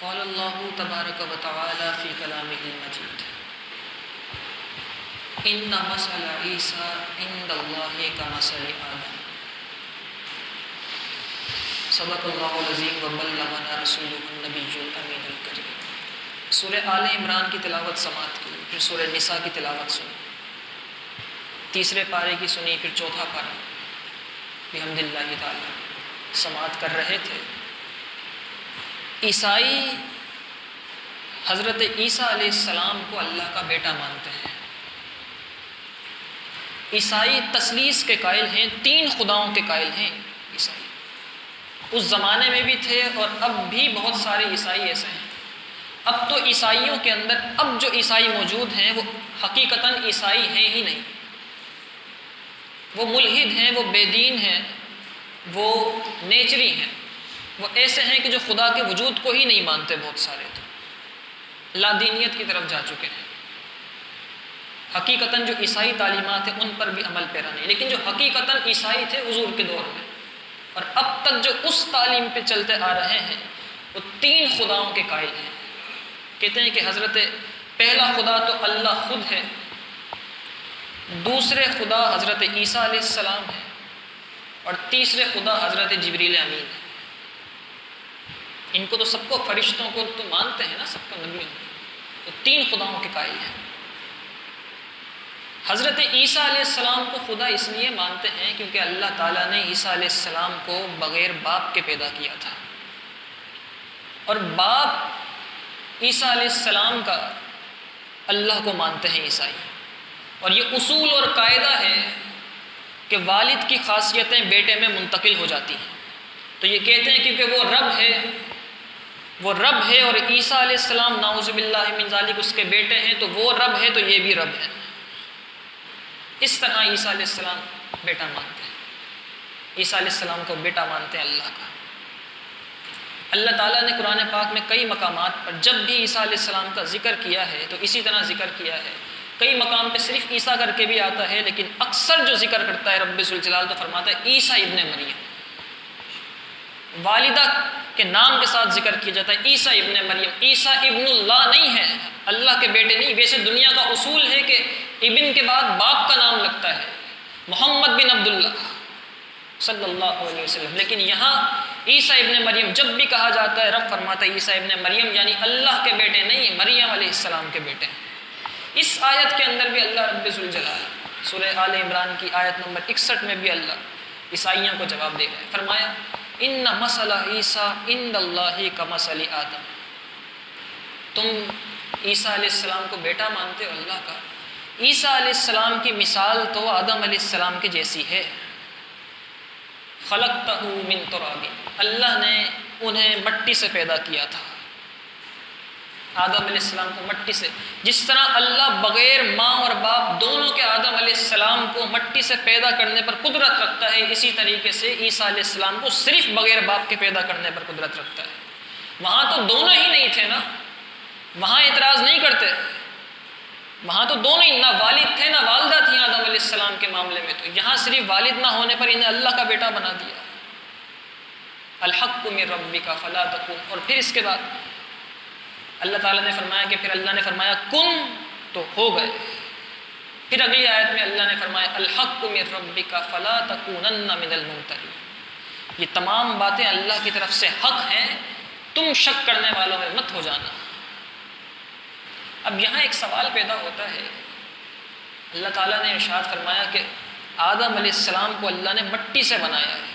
قال اللہ تبارک و تعالی فی کلامہ المجید ان مثل عیسی عند اللہ کمثل آدم صدق اللہ العظیم و بلغنا رسولہ النبی الامین الکریم۔ سورہ آل عمران کی تلاوت سماعت کی، پھر سورہ نساء کی تلاوت سنی، تیسرے پارے کی سنی، پھر چوتھا پارہ بحمد اللہ تعالی سماعت کر رہے تھے۔ عیسائی حضرت عیسیٰ علیہ السلام کو اللہ کا بیٹا مانتے ہیں۔ عیسائی تثلیث کے قائل ہیں، تین خداؤں کے قائل ہیں عیسائی۔ اس زمانے میں بھی تھے اور اب بھی بہت سارے عیسائی ایسے ہیں۔ اب تو عیسائیوں کے اندر اب جو عیسائی موجود ہیں وہ حقیقتاً عیسائی ہیں ہی نہیں، وہ ملحد ہیں، وہ بے دین ہیں، وہ نیچری ہیں، وہ ایسے ہیں کہ جو خدا کے وجود کو ہی نہیں مانتے۔ بہت سارے تو لادینیت کی طرف جا چکے ہیں۔ حقیقتاً جو عیسائی تعلیمات ہیں ان پر بھی عمل پیرا نہیں، لیکن جو حقیقتاً عیسائی تھے حضور کے دور میں اور اب تک جو اس تعلیم پہ چلتے آ رہے ہیں وہ تین خداؤں کے قائل ہیں۔ کہتے ہیں کہ حضرت پہلا خدا تو اللہ خود ہے، دوسرے خدا حضرت عیسیٰ علیہ السلام ہے، اور تیسرے خدا حضرت جبریل امین ہے۔ ان کو تو سب کو، فرشتوں کو تو مانتے ہیں نا، سب کو نبیوں کو، تو تین خداؤں کے قائل ہیں۔ حضرت عیسیٰ علیہ السلام کو خدا اس لیے مانتے ہیں کیونکہ اللہ تعالیٰ نے عیسیٰ علیہ السلام کو بغیر باپ کے پیدا کیا تھا، اور باپ عیسیٰ علیہ السلام کا اللہ کو مانتے ہیں عیسائی۔ اور یہ اصول اور قاعدہ ہے کہ والد کی خاصیتیں بیٹے میں منتقل ہو جاتی ہیں۔ تو یہ کہتے ہیں کیونکہ وہ رب ہے اور عیسیٰ علیہ السلام نعوذ باللہ من ذالک اس کے بیٹے ہیں، تو وہ رب ہے تو یہ بھی رب ہے۔ اس طرح عیسیٰ علیہ السلام بیٹا مانتے ہیں، عیسیٰ علیہ السلام کو بیٹا مانتے ہیں اللہ کا۔ اللہ تعالیٰ نے قرآن پاک میں کئی مقامات پر جب بھی عیسیٰ علیہ السلام کا ذکر کیا ہے تو اسی طرح ذکر کیا ہے۔ کئی مقام پہ صرف عیسیٰ کر کے بھی آتا ہے، لیکن اکثر جو ذکر کرتا ہے رب ذوالجلال تو فرماتا ہے عیسیٰ ابن مریم۔ والدہ کے نام کے ساتھ ذکر کیا جاتا ہے عیسیٰ ابن مریم۔ عیسیٰ ابن اللہ نہیں ہے، اللہ کے بیٹے نہیں۔ ویسے دنیا کا اصول ہے کہ ابن کے بعد باپ کا نام لگتا ہے، محمد بن عبداللہ صلی اللہ علیہ وسلم، لیکن یہاں عیسیٰ ابن مریم جب بھی کہا جاتا ہے رب فرماتا ہے عیسیٰ ابن مریم، یعنی اللہ کے بیٹے نہیں، مریم علیہ السلام کے بیٹے ہیں۔ اس آیت کے اندر بھی اللہ رب ذوالجلال سورہ آل عمران کی آیت نمبر 61 میں بھی اللہ عیسائیوں کو جواب دے گئے، فرمایا ان مثل عیسیٰ عند اللہ کمثل آدم۔ تم عیسیٰ علیہ السلام کو بیٹا مانتے ہو اللہ کا، عیسیٰ علیہ السلام کی مثال تو آدم علیہ السلام کے جیسی ہے۔ خلقتہ من تراب، اللہ نے انہیں مٹی سے پیدا کیا تھا، آدم علیہ السلام کو مٹی سے۔ جس طرح اللہ بغیر ماں اور باپ دونوں کے آدم علیہ السلام کو مٹی سے پیدا کرنے پر قدرت رکھتا ہے، اسی طریقے سے عیسیٰ علیہ السلام کو صرف بغیر باپ کے پیدا کرنے پر قدرت رکھتا ہے۔ وہاں تو دونوں ہی نہیں تھے نا، وہاں اعتراض نہیں کرتے، وہاں تو دونوں ہی، نہ والد تھے نہ والدہ تھیں آدم علیہ السلام کے معاملے میں، تو یہاں صرف والد نہ ہونے پر انہیں اللہ کا بیٹا بنا دیا۔ الحق من ربک فلا تکن، اور پھر اس کے بعد اللہ تعالیٰ نے فرمایا کہ پھر اللہ نے فرمایا کن تو ہو گئے۔ پھر اگلی آیت میں اللہ نے فرمایا الحق من ربک فلا تکونن من الممترین۔ یہ تمام باتیں اللہ کی طرف سے حق ہیں، تم شک کرنے والوں میں مت ہو جانا۔ اب یہاں ایک سوال پیدا ہوتا ہے، اللہ تعالیٰ نے ارشاد فرمایا کہ آدم علیہ السلام کو اللہ نے مٹی سے بنایا ہے،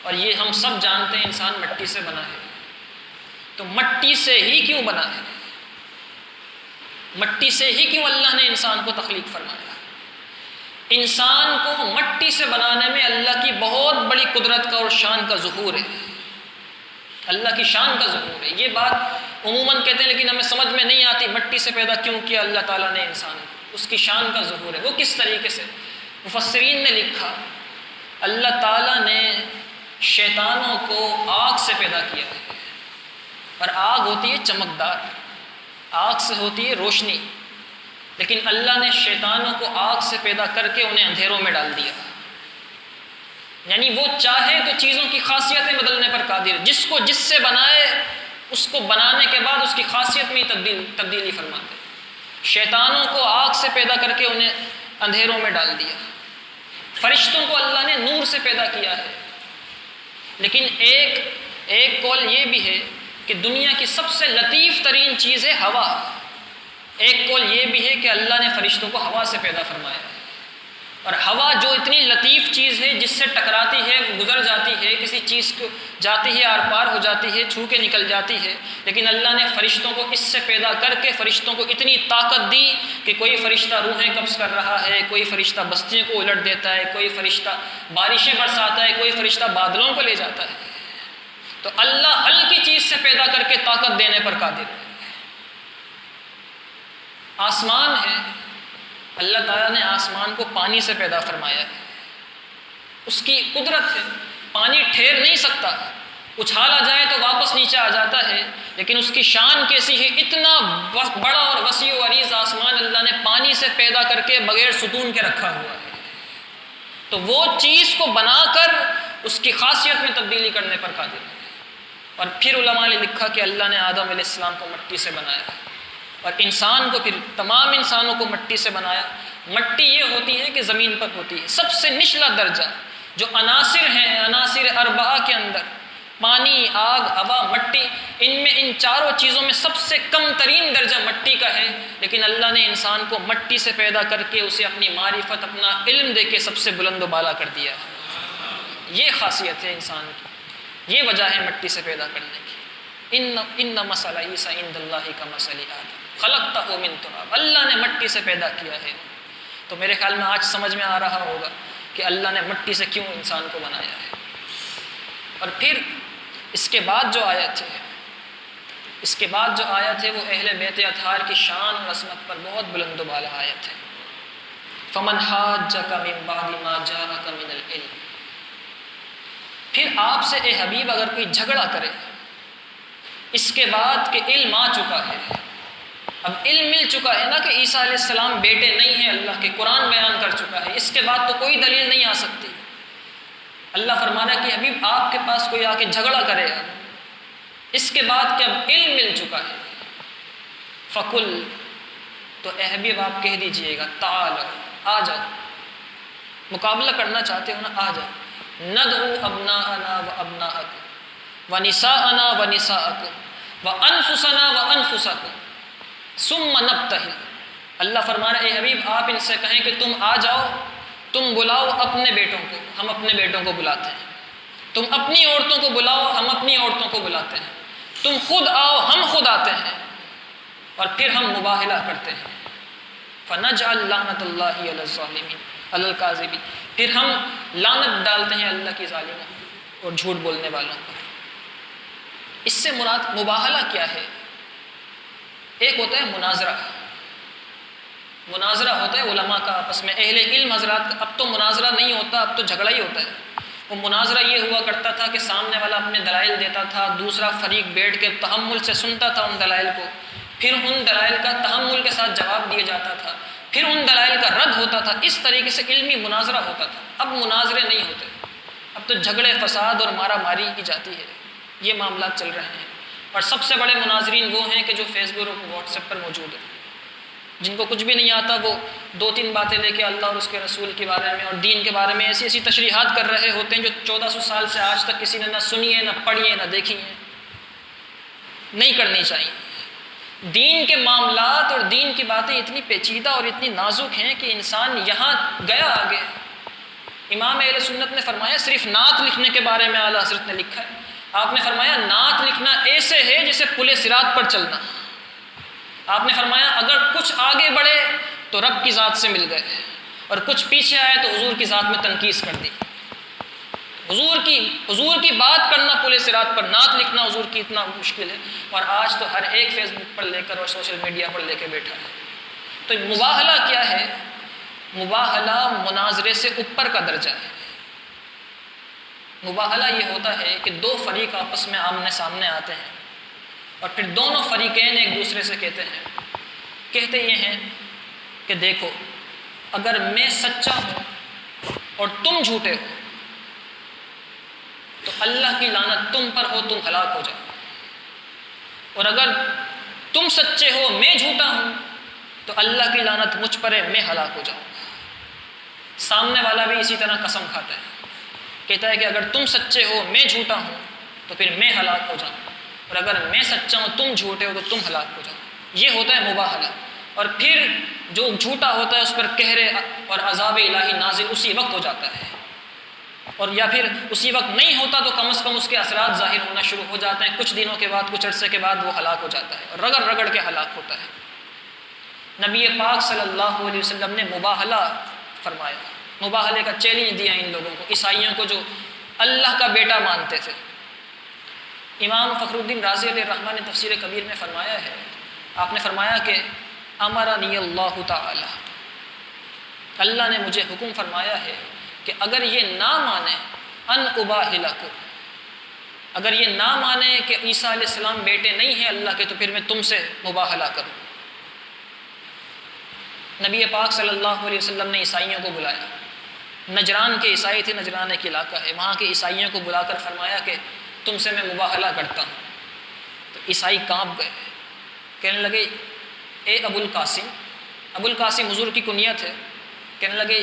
اور یہ ہم سب جانتے ہیں انسان مٹی سے بنا ہے، تو مٹی سے ہی کیوں بنا ہے؟ مٹی سے ہی کیوں اللہ نے انسان کو تخلیق فرمایا؟ انسان کو مٹی سے بنانے میں اللہ کی بہت بڑی قدرت کا اور شان کا ظہور ہے، اللہ کی شان کا ظہور ہے۔ یہ بات عموماً کہتے ہیں لیکن ہمیں سمجھ میں نہیں آتی، مٹی سے پیدا کیوں کیا اللہ تعالیٰ نے انسان کو، اس کی شان کا ظہور ہے۔ وہ کس طریقے سے؟ مفسرین نے لکھا اللہ تعالیٰ نے شیطانوں کو آگ سے پیدا کیا ہے، اور آگ ہوتی ہے چمکدار، آگ سے ہوتی ہے روشنی، لیکن اللہ نے شیطانوں کو آگ سے پیدا کر کے انہیں اندھیروں میں ڈال دیا۔ یعنی وہ چاہے تو چیزوں کی خاصیتیں بدلنے پر قادر ہے، جس کو جس سے بنائے اس کو بنانے کے بعد اس کی خاصیت میں تبدیلی فرماتے ہیں۔ شیطانوں کو آگ سے پیدا کر کے انہیں اندھیروں میں ڈال دیا، فرشتوں کو اللہ نے نور سے پیدا کیا ہے۔ لیکن ایک قول یہ بھی ہے کہ دنیا کی سب سے لطیف ترین چیز ہے ہوا۔ ایک قول یہ بھی ہے کہ اللہ نے فرشتوں کو ہوا سے پیدا فرمایا ہے، اور ہوا جو اتنی لطیف چیز ہے، جس سے ٹکراتی ہے گزر جاتی ہے، کسی چیز کو جاتی ہے آر پار ہو جاتی ہے، چھو کے نکل جاتی ہے، لیکن اللہ نے فرشتوں کو اس سے پیدا کر کے فرشتوں کو اتنی طاقت دی کہ کوئی فرشتہ روحیں قبض کر رہا ہے، کوئی فرشتہ بستیوں کو الٹ دیتا ہے، کوئی فرشتہ بارشیں برساتا ہے، کوئی فرشتہ بادلوں کو لے جاتا ہے۔ تو اللہ ہلکی چیز سے پیدا کر کے طاقت دینے پر قادر ہے۔ آسمان ہے، اللہ تعالیٰ نے آسمان کو پانی سے پیدا فرمایا ہے، اس کی قدرت ہے، پانی ٹھہر نہیں سکتا، اچھالا جائے تو واپس نیچے آ جاتا ہے، لیکن اس کی شان کیسی ہے، اتنا بڑا اور وسیع و عریض آسمان اللہ نے پانی سے پیدا کر کے بغیر ستون کے رکھا ہوا ہے۔ تو وہ چیز کو بنا کر اس کی خاصیت میں تبدیلی کرنے پر قادر ہے۔ اور پھر علماء نے لکھا کہ اللہ نے آدم علیہ السلام کو مٹی سے بنایا، اور انسان کو پھر تمام انسانوں کو مٹی سے بنایا۔ مٹی یہ ہوتی ہے کہ زمین پر ہوتی ہے، سب سے نچلا درجہ جو عناصر ہیں، عناصر اربعہ کے اندر پانی، آگ، ہوا، مٹی، ان چاروں چیزوں میں سب سے کم ترین درجہ مٹی کا ہے، لیکن اللہ نے انسان کو مٹی سے پیدا کر کے اسے اپنی معرفت، اپنا علم دے کے سب سے بلند و بالا کر دیا ہے۔ یہ خاصیت ہے انسان کی، یہ وجہ ہے مٹی سے پیدا کرنے کی۔ ان مثل عیسی عند اللہ کمثل آدم خلقتہ من تراب، اللہ نے مٹی سے پیدا کیا ہے۔ تو میرے خیال میں آج سمجھ میں آ رہا ہوگا کہ اللہ نے مٹی سے کیوں انسان کو بنایا ہے۔ اور پھر اس کے بعد جو آیت ہے وہ اہل بیت اطہار کی شان اور عظمت پر بہت بلند و بالا آیت ہے۔ فمن حاجک من بعد ما جاءک من العلم، پھر آپ سے اے حبیب اگر کوئی جھگڑا کرے اس کے بعد کہ علم آ چکا ہے، اب علم مل چکا ہے نا کہ عیسیٰ علیہ السلام بیٹے نہیں ہیں اللہ کے، قرآن بیان کر چکا ہے، اس کے بعد تو کوئی دلیل نہیں آ سکتی۔ اللہ فرما رہا ہے کہ حبیب آپ کے پاس کوئی آ کے جھگڑا کرے گا اس کے بعد کہ اب علم مل چکا ہے، فقل، تو اے حبیب آپ کہہ دیجئے گا، تعالوا، آ جاؤ، مقابلہ کرنا چاہتے ہو نا، آ جاؤ، ندعو ابناءنا و ابناءکم ونساءنا ونساءکم وانفسنا وانفسکم ثم نبتہل۔ اللہ فرما رہے اے حبیب آپ ان سے کہیں کہ تم آ جاؤ، تم بلاؤ اپنے بیٹوں کو، ہم اپنے بیٹوں کو بلاتے ہیں، تم اپنی عورتوں کو بلاؤ، ہم اپنی عورتوں کو بلاتے ہیں، تم خود آؤ، ہم خود آتے ہیں، اور پھر ہم مباہلہ کرتے ہیں۔ فنجعل لعنت اللہ علی الظالمین علی الکاذبین، پھر ہم لعنت ڈالتے ہیں اللہ کی ظالموں اور جھوٹ بولنے والوں پر۔ اس سے مراد مباہلہ کیا ہے؟ ایک ہوتا ہے مناظرہ، مناظرہ ہوتا ہے علماء کا آپس میں، اہل علم حضرات کا۔ اب تو مناظرہ نہیں ہوتا، اب تو جھگڑا ہی ہوتا ہے۔ وہ مناظرہ یہ ہوا کرتا تھا کہ سامنے والا اپنے دلائل دیتا تھا، دوسرا فریق بیٹھ کے تحمل سے سنتا تھا ان دلائل کو، پھر ان دلائل کا تحمل کے ساتھ جواب دیا جاتا تھا، پھر ان دلائل کا رد ہوتا تھا۔ اس طریقے سے علمی مناظرہ ہوتا تھا۔ اب مناظرے نہیں ہوتے، اب تو جھگڑے، فساد اور مارا ماری کی جاتی ہے، یہ معاملات چل رہے ہیں۔ اور سب سے بڑے مناظرین وہ ہیں کہ جو فیس بک اور واٹس ایپ پر موجود ہیں، جن کو کچھ بھی نہیں آتا، وہ 2-3 باتیں لے کے اللہ اور اس کے رسول کے بارے میں اور دین کے بارے میں ایسی ایسی تشریحات کر رہے ہوتے ہیں جو 1400 سال سے آج تک کسی نے نہ سنی ہے، نہ پڑھی ہے، نہ دیکھی ہے۔ نہیں کرنی چاہیے۔ دین کے معاملات اور دین کی باتیں اتنی پیچیدہ اور اتنی نازک ہیں کہ انسان یہاں گیا آگے۔ امام اہل سنت نے فرمایا صرف نعت لکھنے کے بارے میں اعلیٰ حضرت نے لکھا ہے، آپ نے فرمایا نعت لکھنا ایسے ہے جیسے پل صراط پر چلنا۔ آپ نے فرمایا اگر کچھ آگے بڑھے تو رب کی ذات سے مل گئے، اور کچھ پیچھے آئے تو حضور کی ذات میں تنقیص کر دی۔ حضور کی بات کرنا پل صراط پر، نعت لکھنا حضور کی اتنا مشکل ہے، اور آج تو ہر ایک فیس بک پر لے کر اور سوشل میڈیا پر لے کے بیٹھا ہے۔ تو مباہلہ کیا ہے؟ مباہلہ مناظرے سے اوپر کا درجہ ہے۔ مباہلہ یہ ہوتا ہے کہ 2 فریق آپس میں آمنے سامنے آتے ہیں، اور پھر دونوں فریقین ایک دوسرے سے کہتے یہ ہیں کہ دیکھو اگر میں سچا ہوں اور تم جھوٹے ہو تو اللہ کی لعنت تم پر ہو، تم ہلاک ہو جاؤ۔ اور اگر تم سچے ہو میں جھوٹا ہوں تو اللہ کی لعنت مجھ پر ہے، میں ہلاک ہو جاؤں گا۔ سامنے والا بھی اسی طرح قسم کھاتا ہے، کہتا ہے کہ اگر تم سچے ہو میں جھوٹا ہوں تو پھر میں ہلاک ہو جاؤں گا، اور اگر میں سچا ہوں تم جھوٹے ہو تو تم ہلاک ہو جاؤ۔ یہ ہوتا ہے مباہلہ۔ اور پھر جو جھوٹا ہوتا ہے اس پر قہر اور عذاب الہی نازل اسی وقت ہو جاتا ہے، اور یا پھر اسی وقت نہیں ہوتا تو کم از کم اس کے اثرات ظاہر ہونا شروع ہو جاتے ہیں، کچھ دنوں کے بعد، کچھ عرصے کے بعد وہ ہلاک ہو جاتا ہے اور رگڑ رگڑ کے ہلاک ہوتا ہے۔ نبی پاک صلی اللہ علیہ وسلم نے مباہلہ فرمایا، مباہلے کا چیلنج دیا ان لوگوں کو، عیسائیوں کو جو اللہ کا بیٹا مانتے تھے۔ امام فخر الدین رازی علیہ الرحمٰن نے تفسیر کبیر میں فرمایا ہے، آپ نے فرمایا کہ امرنی اللہ تعالی، اللہ نے مجھے حکم فرمایا ہے کہ اگر یہ نہ مانے ان اباہلکم، اگر یہ نہ مانے کہ عیسیٰ علیہ السلام بیٹے نہیں ہیں اللہ کے، تو پھر میں تم سے مباہلہ کروں۔ نبی پاک صلی اللہ علیہ وسلم نے عیسائیوں کو بلایا، نجران کے عیسائی تھے، نجران ایک علاقہ ہے، وہاں کے عیسائیوں کو بلا کر فرمایا کہ تم سے میں مباہلہ کرتا ہوں۔ تو عیسائی کانپ گئے، کہنے لگے اے ابو القاسم، ابو القاسم حضور کی کنیت ہے، کہنے لگے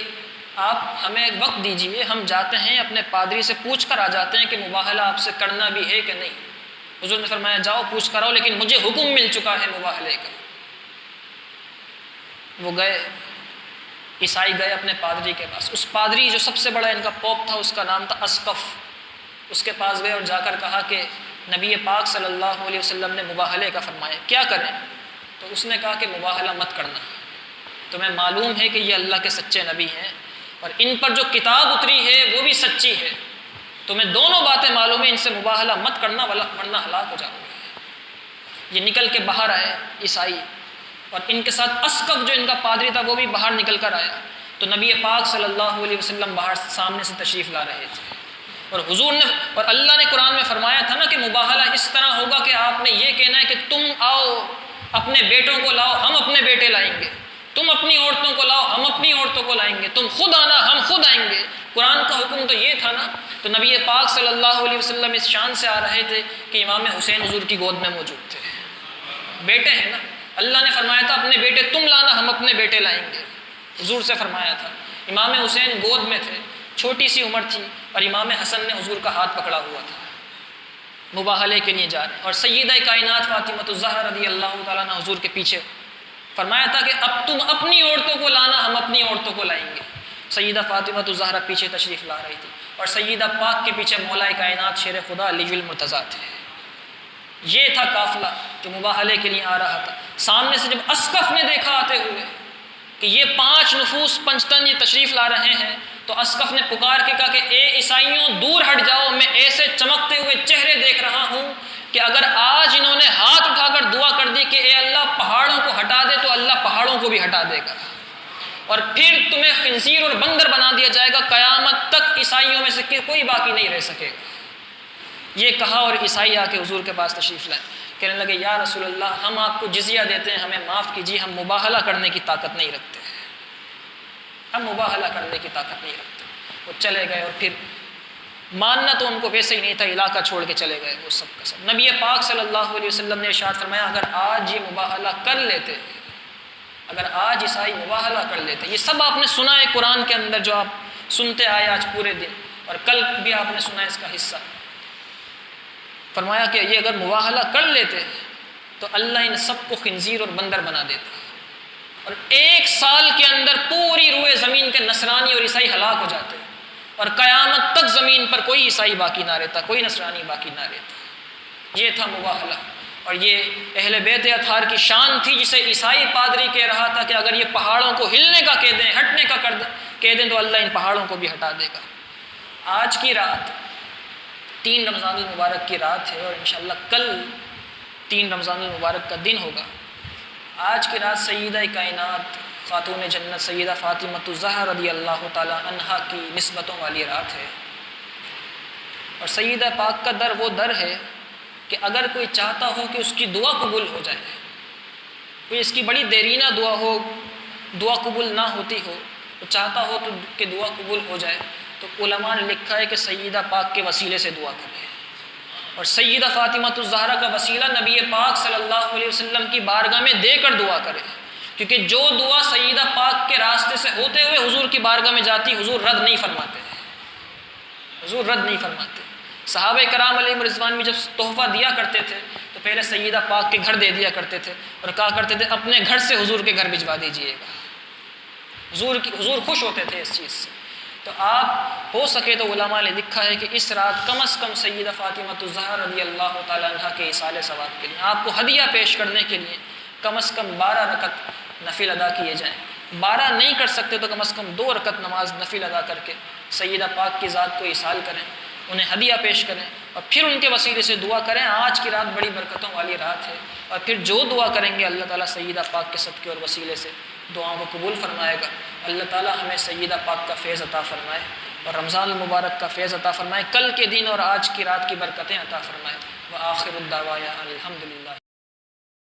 آپ ہمیں وقت دیجئے، ہم جاتے ہیں اپنے پادری سے پوچھ کر آ جاتے ہیں کہ مباہلہ آپ سے کرنا بھی ہے کہ نہیں۔ حضور نے فرمایا جاؤ پوچھ کر آؤ، لیکن مجھے حکم مل چکا ہے مباہلے کا۔ وہ گئے، عیسائی گئے اپنے پادری کے پاس، اس پادری جو سب سے بڑا ان کا پوپ تھا اس کا نام تھا اسقف، اس کے پاس گئے اور جا کر کہا کہ نبی پاک صلی اللہ علیہ وسلم نے مباہلے کا فرمایا، کیا کریں؟ تو اس نے کہا کہ مباہلہ مت کرنا، تمہیں معلوم ہے کہ یہ اللہ کے سچے نبی ہیں اور ان پر جو کتاب اتری ہے وہ بھی سچی ہے، تمہیں دونوں باتیں معلوم ہیں، ان سے مباہلہ مت کرنا ورنہ ہلاک ہو جاؤ گے۔ یہ نکل کے باہر آئے عیسائی، اور ان کے ساتھ اسقف جو ان کا پادری تھا وہ بھی باہر نکل کر آیا، تو نبی پاک صلی اللہ علیہ وسلم باہر سامنے سے تشریف لا رہے تھے، اور حضور نے اور اللہ نے قرآن میں فرمایا تھا نا کہ مباہلہ اس طرح ہوگا کہ آپ نے یہ کہنا ہے کہ تم آؤ اپنے بیٹوں کو لاؤ، ہم اپنے بیٹے لائیں گے، تم اپنی عورتوں کو لاؤ، ہم اپنی عورتوں کو لائیں گے، تم خود آنا، ہم خود آئیں گے۔ قرآن کا حکم تو یہ تھا نا۔ تو نبی پاک صلی اللہ علیہ وسلم اس شان سے آ رہے تھے کہ امام حسین حضور کی گود میں موجود تھے، بیٹے ہیں نا، اللہ نے فرمایا تھا اپنے بیٹے تم لانا، ہم اپنے بیٹے لائیں گے، حضور سے فرمایا تھا۔ امام حسین گود میں تھے، چھوٹی سی عمر تھی، اور امام حسن نے حضور کا ہاتھ پکڑا ہوا تھا، مباہلے کے لیے جا رہے، اور سیدہ کائنات فاطمہ الزہرا رضی اللہ تعالیٰ عنہ حضور کے پیچھے، فرمایا تھا کہ اب تم اپنی عورتوں کو لانا، ہم اپنی عورتوں کو لائیں گے۔ سیدہ فاطمہ الزہرا پیچھے تشریف لا رہی تھی، اور سیدہ پاک کے پیچھے مولا کائنات شیر خدا علی المرتضیٰ تھے۔ یہ تھا قافلہ جو مباہلے کے لیے آ رہا تھا۔ سامنے سے جب اسقف نے دیکھا آتے ہوئے کہ یہ 5 نفوس پنجتن یہ تشریف لا رہے ہیں، تو اسقف نے پکار کے کہا کہ اے عیسائیوں دور ہٹ جاؤ، میں ایسے چمکتے ہوئے چہرے دیکھ رہا ہوں کہ اگر آج انہوں نے ہاتھ اٹھا کر دعا کر دی کہ اے اللہ پہاڑوں کو ہٹا دے تو اللہ پہاڑوں کو بھی ہٹا دے گا، اور پھر تمہیں خنزیر اور بندر بنا دیا جائے گا، قیامت تک عیسائیوں میں سے کوئی باقی نہیں رہ سکے گا۔ یہ کہا اور عیسائی آ کے حضور کے پاس تشریف لائے، کہنے لگے یا رسول اللہ ہم آپ کو جزیہ دیتے ہیں، ہمیں معاف کیجیے، ہم مباہلہ کرنے کی طاقت نہیں رکھتے، ہم مباہلہ کرنے کی طاقت نہیں رکھتے۔ وہ چلے گئے، اور پھر ماننا تو ان کو ویسے ہی نہیں تھا، علاقہ چھوڑ کے چلے گئے وہ سب کا سب۔ نبی پاک صلی اللہ علیہ وسلم نے ارشاد فرمایا اگر آج یہ مباہلہ کر لیتے، اگر آج عیسائی مباہلہ کر لیتے، یہ سب آپ نے سنا ہے قرآن کے اندر جو آپ سنتے آئے آج پورے دن، اور کل بھی آپ نے سنا ہے اس کا حصہ، فرمایا کہ یہ اگر مباہلہ کر لیتے تو اللہ ان سب کو خنزیر اور بندر بنا دیتا، اور 1 سال کے اندر پوری روئے زمین کے نصرانی اور عیسائی ہلاک ہو جاتے، اور قیامت تک زمین پر کوئی عیسائی باقی نہ رہتا، کوئی نصرانی باقی نہ رہتا۔ یہ تھا مباہلہ، اور یہ اہل بیت اطہار کی شان تھی، جسے عیسائی پادری کہہ رہا تھا کہ اگر یہ پہاڑوں کو ہلنے کا کہہ دیں، ہٹنے کا کہہ دیں تو اللہ ان پہاڑوں کو بھی ہٹا دے گا۔ آج کی رات 3 رمضان المبارک کی رات ہے، اور انشاءاللہ کل 3 رمضان المبارک کا دن ہوگا۔ آج کی رات سیدہ کائنات خاتون جنت سیدہ فاطمہ الزہرا رضی اللہ تعالی عنہا کی نسبتوں والی رات ہے، اور سیدہ پاک کا در وہ در ہے کہ اگر کوئی چاہتا ہو کہ اس کی دعا قبول ہو جائے، کوئی اس کی بڑی دیرینہ دعا ہو، دعا قبول نہ ہوتی ہو، تو چاہتا ہو تو کہ دعا قبول ہو جائے، تو علماء نے لکھا ہے کہ سیدہ پاک کے وسیلے سے دعا کرے، اور سیدہ فاطمہ الزہرا کا وسیلہ نبی پاک صلی اللہ علیہ وسلم کی بارگاہ میں دے کر دعا کرے، کیونکہ جو دعا سیدہ پاک کے راستے سے ہوتے ہوئے حضور کی بارگاہ میں جاتی، حضور رد نہیں فرماتے، حضور رد نہیں فرماتے۔ صحابہ کرام علیہم رضوان میں جب تحفہ دیا کرتے تھے تو پہلے سیدہ پاک کے گھر دے دیا کرتے تھے اور کہا کرتے تھے اپنے گھر سے حضور کے گھر بھجوا دیجئے گا، حضور خوش ہوتے تھے اس چیز سے۔ تو آپ ہو سکے تو علماء نے لکھا ہے کہ اس رات کم از کم سیدہ فاطمہ الزہرا رضی اللہ تعالیٰ عنہ کے ایصال ثواب کے لیے، آپ کو ہدیہ پیش کرنے کے لیے کم از کم 12 رکعت نفل ادا کیے جائیں۔ 12 نہیں کر سکتے تو کم از کم 2 رکعت نماز نفل ادا کر کے سیدہ پاک کی ذات کو ایصال کریں، انہیں ہدیہ پیش کریں اور پھر ان کے وسیلے سے دعا کریں۔ آج کی رات بڑی برکتوں والی رات ہے، اور پھر جو دعا کریں گے اللہ تعالیٰ سیدہ پاک کے صدقے اور وسیلے سے دعاؤں کو قبول فرمائے گا۔ اللہ تعالیٰ ہمیں سیدہ پاک کا فیض عطا فرمائے اور رمضان المبارک کا فیض عطا فرمائے، کل کے دن اور آج کی رات کی برکتیں عطا فرمائے۔ وآخر الدعوانا الحمدللہ۔